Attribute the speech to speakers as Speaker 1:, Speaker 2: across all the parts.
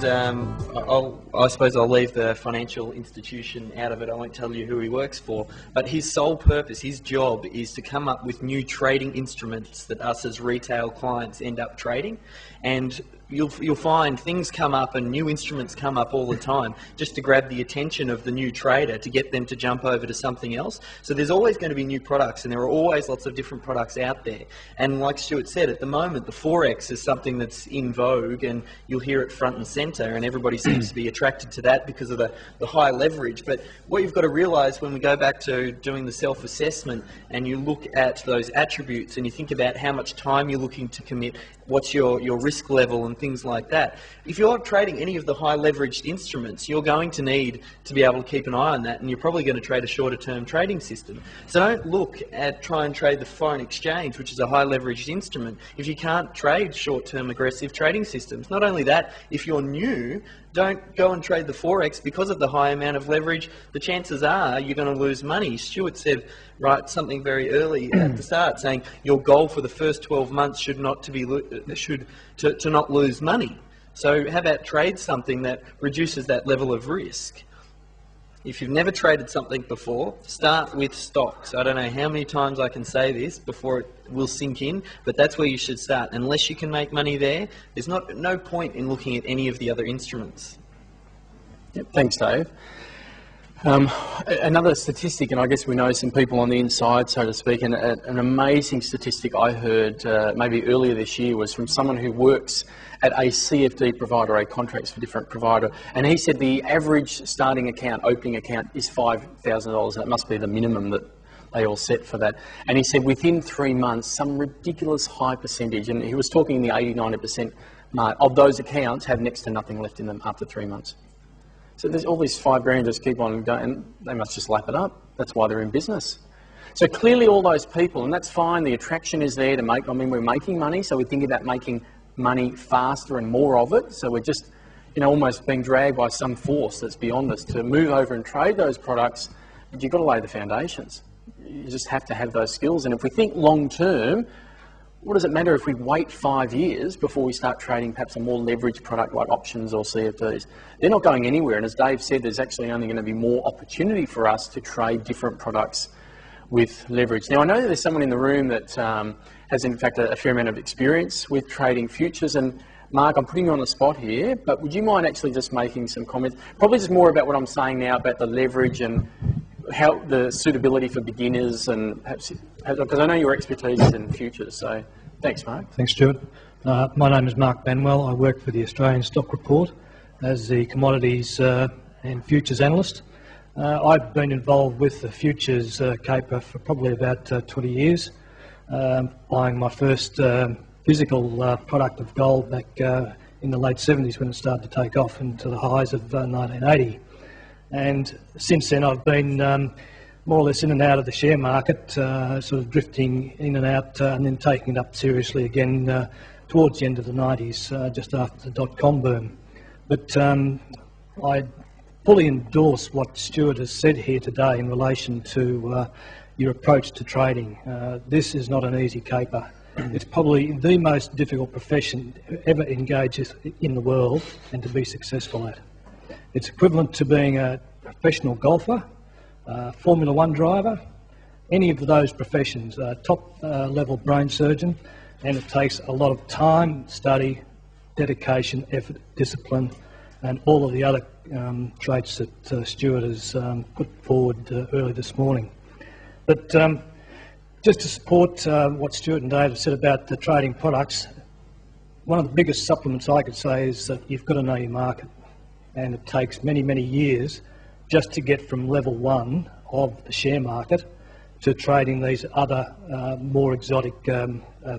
Speaker 1: and I suppose I'll leave the financial institution out of it. I won't tell you who he works for, but his sole purpose, his job, is to come up with new trading instruments that us as retail clients end up trading. And you'll find things come up and new instruments come up all the time just to grab the attention of the new trader to get them to jump over to something else. So there's always going to be new products, and there are always lots of different products out there. And like Stuart said, at the moment the Forex is something that's in vogue, and you'll hear it front and centre, and everybody seems to be attracted to that because of the high leverage. But what you've got to realise when we go back to doing the self-assessment and you look at those attributes and you think about how much time you're looking to commit, what's your risk level and things like that. If you're trading any of the high leveraged instruments, you're going to need to be able to keep an eye on that, and you're probably going to trade a shorter term trading system. So don't look at try and trade the foreign exchange, which is a high leveraged instrument, if you can't trade short term aggressive trading systems. Not only that, if you're new, don't go and trade the Forex because of the high amount of leverage. The chances are you're going to lose money. Stuart said something very early at the start, saying your goal for the first 12 months should not to not lose money. So how about trade something that reduces that level of risk? If you've never traded something before, start with stocks. I don't know how many times I can say this before it will sink in, but that's where you should start. Unless you can make money there, there's no point in looking at any of the other instruments.
Speaker 2: Yep, thanks, Dave. Another statistic, and I guess we know some people on the inside, so to speak, and an amazing statistic I heard maybe earlier this year was from someone who works at a CFD provider, a contracts for different provider, and he said the average starting account, opening account, is $5,000, and it must be the minimum that they all set for that. And he said within 3 months, some ridiculous high percentage, and he was talking in the 80-90% mark, of those accounts have next to nothing left in them after 3 months. So there's all these $5 just keep on going, and they must just lap it up. That's why they're in business. So clearly all those people, and that's fine, the attraction is there to make, I mean, we're making money, so we think about making money faster and more of it. So we're just, almost being dragged by some force that's beyond us to move over and trade those products, but you've got to lay the foundations. You just have to have those skills. And if we think long term, what does it matter if we wait 5 years before we start trading perhaps a more leveraged product like options or CFDs? They're not going anywhere, and as Dave said, there's actually only going to be more opportunity for us to trade different products with leverage. Now, I know that there's someone in the room that has in fact a fair amount of experience with trading futures, and Mark, I'm putting you on the spot here, but would you mind actually just making some comments, probably just more about what I'm saying now about the leverage and how the suitability for beginners, and perhaps, because I know your expertise is in futures, so thanks, Mark.
Speaker 3: Thanks, Stuart. My name is Mark Benwell. I work for the Australian Stock Report as the commodities and futures analyst. I've been involved with the futures caper for probably about 20 years, buying my first physical product of gold back in the late 70s when it started to take off into the highs of 1980. And since then I've been more or less in and out of the share market, sort of drifting in and out and then taking it up seriously again towards the end of the 90s, just after the dot-com boom. But I fully endorse what Stuart has said here today in relation to your approach to trading. This is not an easy caper. It's probably the most difficult profession ever engages in the world and to be successful at. It's equivalent to being a professional golfer, Formula One driver, any of those professions, top level brain surgeon, and it takes a lot of time, study, dedication, effort, discipline, and all of the other traits that Stuart has put forward early this morning. But just to support what Stuart and Dave have said about the trading products, one of the biggest supplements I could say is that you've got to know your market. And it takes many, many years just to get from level one of the share market to trading these other more exotic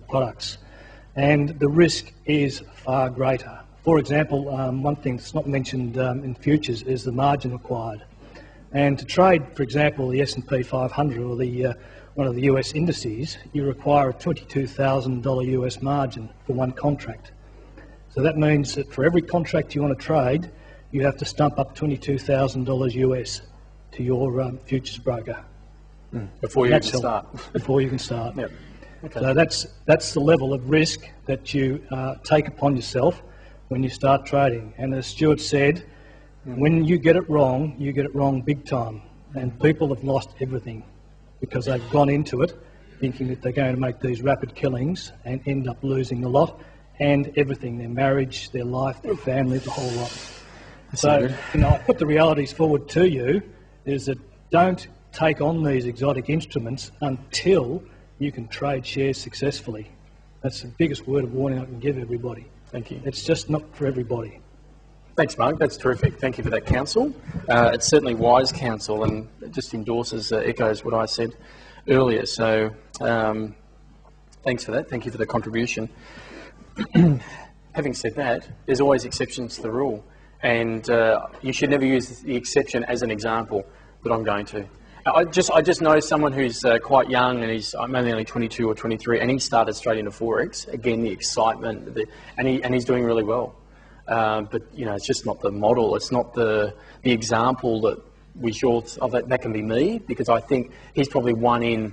Speaker 3: products. And the risk is far greater. For example, one thing that's not mentioned in futures is the margin required. And to trade, for example, the S&P 500 or the one of the US indices, you require a $22,000 US margin for one contract. So that means that for every contract you want to trade, you have to stump up $22,000 US to your futures broker.
Speaker 2: Before you can start.
Speaker 3: Before you can start.
Speaker 2: Yep. Okay.
Speaker 3: So that's the level of risk that you take upon yourself when you start trading. And as Stuart said, when you get it wrong big time. And people have lost everything because they've gone into it thinking that they're going to make these rapid killings and end up losing a lot and everything, their marriage, their life, their family, the whole lot. So, I put the realities forward to you, is that don't take on these exotic instruments until you can trade shares successfully. That's the biggest word of warning I can give everybody.
Speaker 2: Thank you.
Speaker 3: It's just not for everybody.
Speaker 2: Thanks, Mark. That's terrific. Thank you for that counsel. It's certainly wise counsel, and it just endorses, echoes what I said earlier. So, thanks for that. Thank you for the contribution. Having said that, there's always exceptions to the rule, and you should never use the exception as an example, but I'm going to. I just know someone who's quite young, and I'm only 22 or 23, and he started straight into Forex. Again, the excitement, and he's doing really well. But it's just not the model. It's not the example that we that can be me, because I think he's probably won in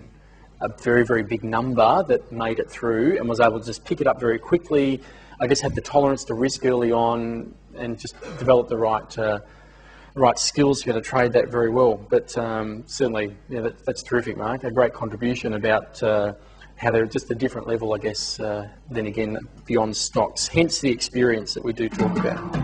Speaker 2: a very, very big number that made it through and was able to just pick it up very quickly. I guess had the tolerance to risk early on and just develop the right skills to be able to trade that very well. But certainly, that's terrific, Mark. A great contribution about how they're just a different level, I guess, then again, beyond stocks. Hence the experience that we do talk about.